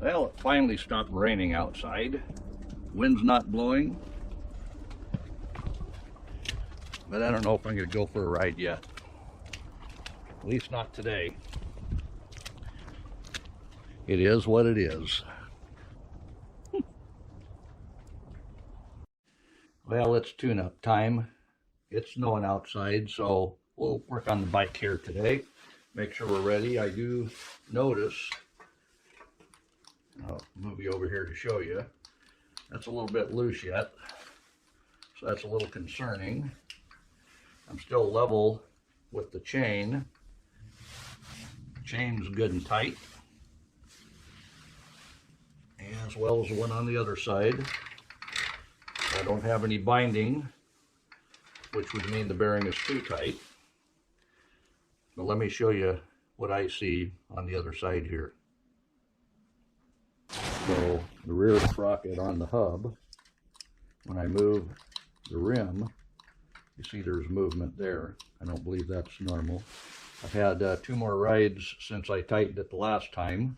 Well, it finally stopped raining outside. Wind's not blowing, but I don't know if I'm going to go for a ride yet. At least not today. It is what it is. Well, it's tune-up time. It's snowing outside, so we'll work on the bike here today. Make sure we're ready. I do notice, I'll move you over here to show you, that's a little bit loose yet, so that's a little concerning. I'm still level with the chain. The chain's good and tight, as well as the one on the other side. I don't have any binding, which would mean the bearing is too tight. But let me show you what I see on the other side here. So the rear sprocket on the hub, when I move the rim, you see there's movement there. I don't believe that's normal. I've had 2 more rides since I tightened it the last time.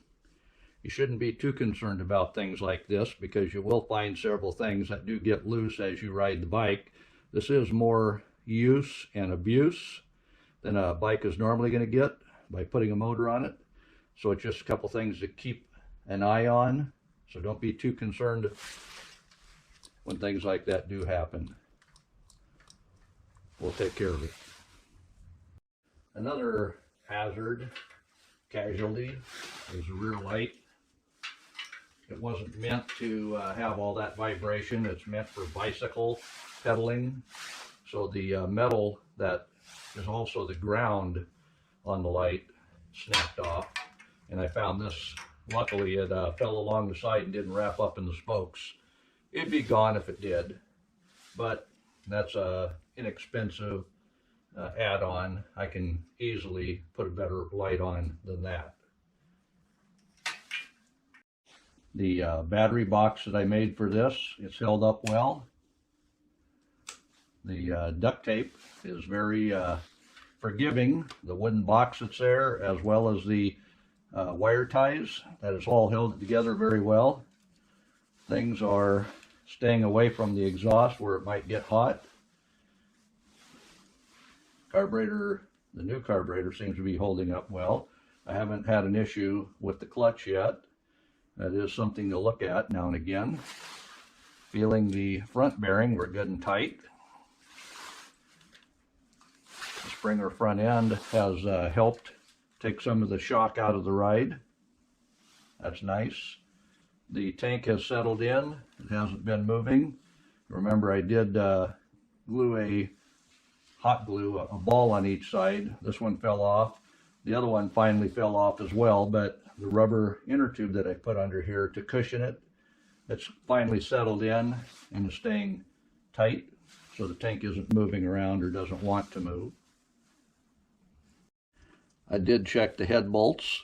You shouldn't be too concerned about things like this because you will find several things that do get loose as you ride the bike. This is more use and abuse than a bike is normally going to get by putting a motor on it. So it's just a couple things to keep an eye on. So don't be too concerned when things like that do happen. We'll take care of it. Another hazard, casualty, is the rear light. It wasn't meant to have all that vibration. It's meant for bicycle pedaling. So the metal that is also the ground on the light snapped off. And I found this, luckily it fell along the side and didn't wrap up in the spokes. It'd be gone if it did, but that's a inexpensive add-on. I can easily put a better light on than that. The battery box that I made for this, it's held up well. The duct tape is very forgiving. The wooden box that's there, as well as the wire ties, that is all held together very well. Things are staying away from the exhaust where it might get hot. Carburetor, the new carburetor seems to be holding up well. I haven't had an issue with the clutch yet. That is something to look at now and again. Feeling the front bearing, we're good and tight. The Springer front end has helped take some of the shock out of the ride. That's nice. The tank has settled in. It hasn't been moving. Remember, I did glue hot glue a ball on each side. This one fell off. The other one finally fell off as well, but the rubber inner tube that I put under here to cushion it, it's finally settled in and is staying tight, so the tank isn't moving around or doesn't want to move. I did check the head bolts.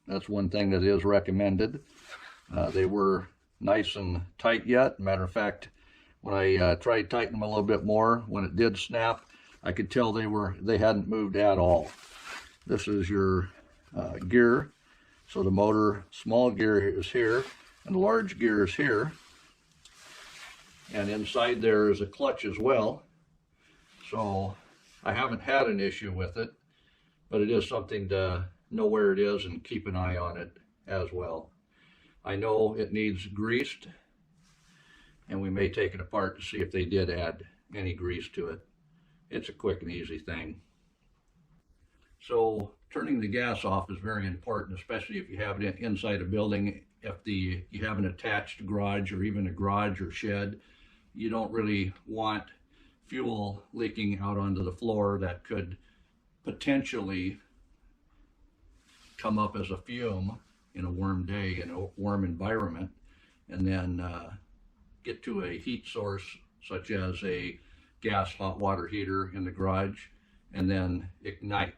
That's one thing that is recommended. They were nice and tight yet. Matter of fact, when I tried tightening them a little bit more, when it did snap, I could tell they hadn't moved at all. This is your gear. So the motor, small gear is here, and the large gear is here. And inside there is a clutch as well. So I haven't had an issue with it, but it is something to know where it is and keep an eye on it as well. I know it needs greased, and we may take it apart to see if they did add any grease to it. It's a quick and easy thing. So turning the gas off is very important, especially if you have it inside a building. If you have an attached garage or even a garage or shed, you don't really want fuel leaking out onto the floor that could potentially come up as a fume in a warm day in a warm environment, and then get to a heat source such as a gas hot water heater in the garage and then ignite.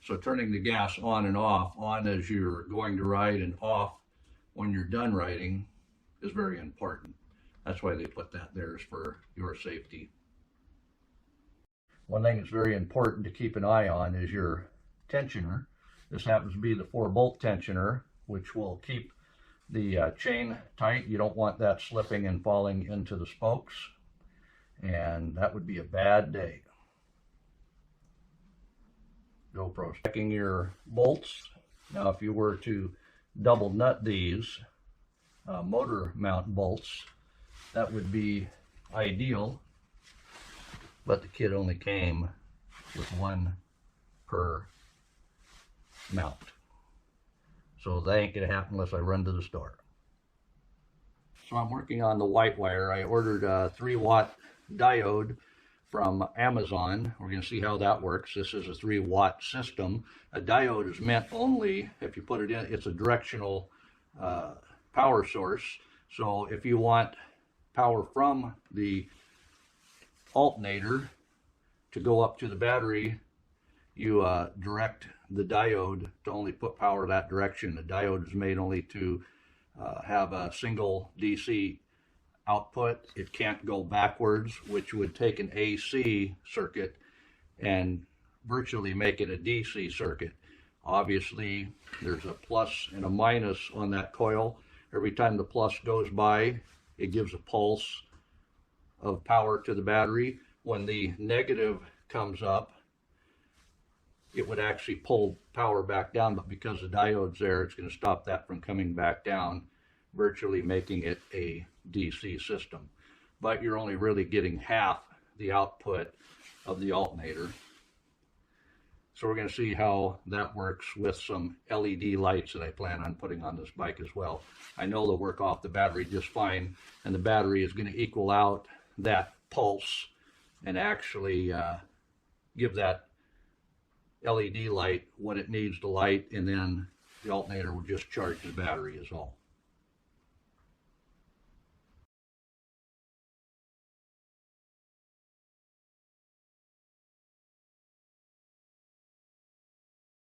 So turning the gas on and off, on as you're going to ride and off when you're done riding, is very important. That's why they put that there, is for your safety. One thing that's very important to keep an eye on is your tensioner. This happens to be the 4-bolt tensioner, which will keep the chain tight. You don't want that slipping and falling into the spokes, and that would be a bad day. GoPro. Checking your bolts. Now if you were to double nut these motor mount bolts, that would be ideal, but the kit only came with one per mount. So that ain't gonna happen unless I run to the store. So I'm working on the white wire. I ordered a 3-watt diode from Amazon. We're going to see how that works. This is a 3-watt system. A diode is meant only, if you put it in, it's a directional power source. So if you want power from the alternator to go up to the battery, you direct the diode to only put power that direction. The diode is made only to have a single DC output. It can't go backwards, which would take an AC circuit and virtually make it a DC circuit. Obviously, there's a plus and a minus on that coil. Every time the plus goes by, it gives a pulse of power to the battery. When the negative comes up, it would actually pull power back down, but because the diode's there, it's going to stop that from coming back down, virtually making it a DC system. But you're only really getting half the output of the alternator. So we're going to see how that works with some LED lights that I plan on putting on this bike as well. I know they'll work off the battery just fine, and the battery is going to equal out that pulse and actually give that LED light what it needs to light, and then the alternator will just charge the battery is all.